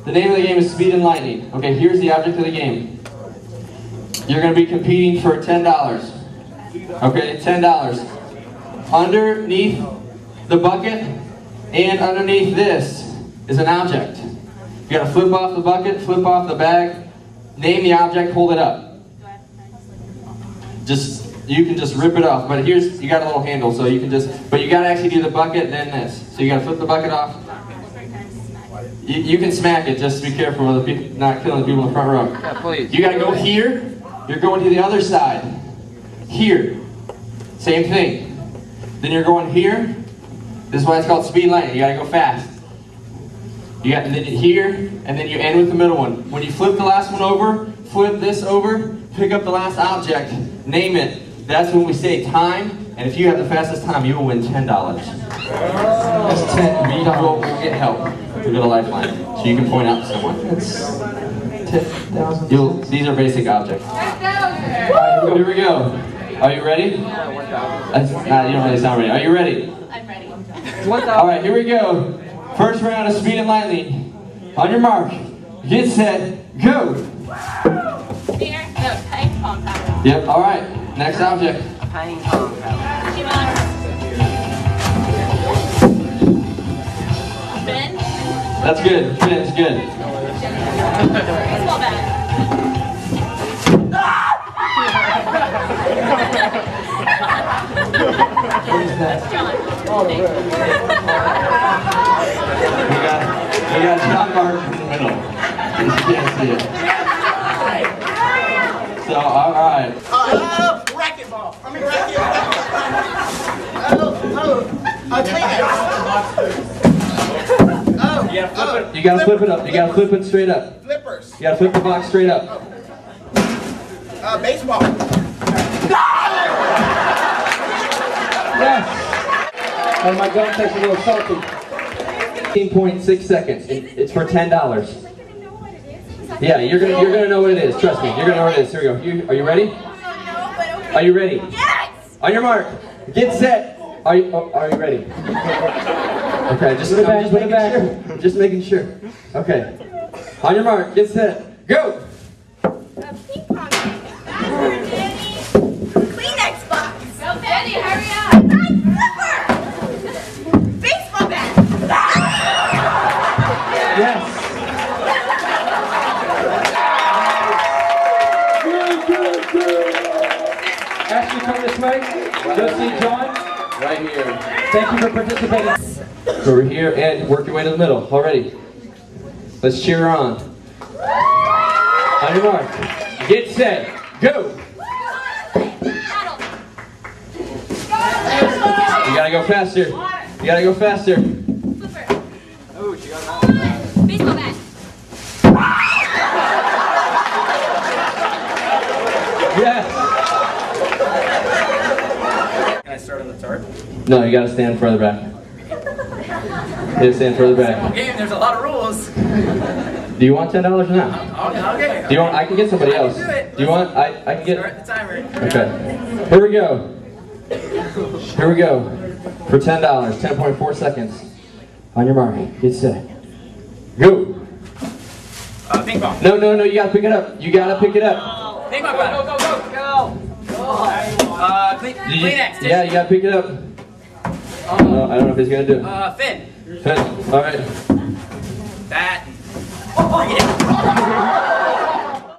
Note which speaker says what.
Speaker 1: The name of the game is Speed and Lightning. Okay, here's the object of the game. You're going to be competing for $10. Okay, $10. Underneath the bucket and underneath this is an object. You got to flip off the bucket, flip off the bag, name the object, hold it up. You can just rip it off, but you got a little handle, so you can but you got to actually do the bucket and then this. So you got to flip the bucket off. You can smack it, just be careful of not killing the people in the front row.
Speaker 2: Yeah, please.
Speaker 1: You got to go here, you're going to the other side. Here, same thing. Then you're going here. This is why it's called Speed and Lightning. You got to go fast. And then here, and then you end with the middle one. When you flip the last one over, flip this over, pick up the last object, name it. That's when we say time, and if you have the fastest time, you will win $10. That's 10. We'll get help. We'll get a lifeline, so you can point out to someone.
Speaker 3: That's 10,000.
Speaker 1: These are basic objects. Here we go. Are you ready? You don't really sound ready. Are you ready?
Speaker 4: I'm ready.
Speaker 1: All right, here we go. First round of Speed and Lightning. On your mark, get set, go.
Speaker 4: Here, no, ping pong paddle.
Speaker 1: Yep, all right. Next object.
Speaker 2: Ping pong paddle.
Speaker 4: Fin.
Speaker 1: That's good. Fin's good.
Speaker 4: Baseball bat.
Speaker 3: What is that?
Speaker 4: John.
Speaker 1: We got John Mark in the middle. You can't see it. So, all right.
Speaker 5: Racquetball. I mean racquetball.
Speaker 1: You gotta flip it up. You gotta flip it straight up.
Speaker 5: Flippers.
Speaker 1: You gotta flip the box straight up.
Speaker 5: Baseball.
Speaker 1: Yes. Oh, my gun takes a little salty. 15.6 seconds. It's for $10. Yeah, you're gonna know what it is. Trust me, you're gonna know what it is. Here we go. Are you ready? Are you ready?
Speaker 4: Yes!
Speaker 1: On your mark, get set. Are you ready? Okay, just making sure. Okay. On your mark, get set, go.
Speaker 4: Ping pong. Kleenex box. Go, Betty, hurry up. Flipper. Baseball bat.
Speaker 1: Yes. Ashley, come this way. Go see John. Right here. Thank you for participating. Over here and work your way to the middle. Already. Let's cheer her on. On your mark. Get set. Go. You gotta go faster. You gotta go faster.
Speaker 4: Flipper.
Speaker 2: Oh, she got that.
Speaker 4: Baseball bat.
Speaker 1: Yes.
Speaker 2: Can I start on the tarp?
Speaker 1: No, you gotta stand further back. You gotta stand further back.
Speaker 2: Game, there's a lot of rules.
Speaker 1: Do you want $10 or not?
Speaker 2: Okay.
Speaker 1: Do you want? I can get somebody else.
Speaker 2: do it.
Speaker 1: Do you want? I can get.
Speaker 2: Start the timer.
Speaker 1: Okay. Here we go. Here we go. For $10, 10.4 seconds. On your mark, get set. Go.
Speaker 2: Ping pong.
Speaker 1: No, you gotta pick it up. You gotta pick it up.
Speaker 2: Ping pong paddle. Go. Kleenex.
Speaker 1: Yeah, you gotta pick it up. I don't know if he's gonna do it.
Speaker 2: Fin.
Speaker 1: All right.
Speaker 2: Bat. Oh, yeah.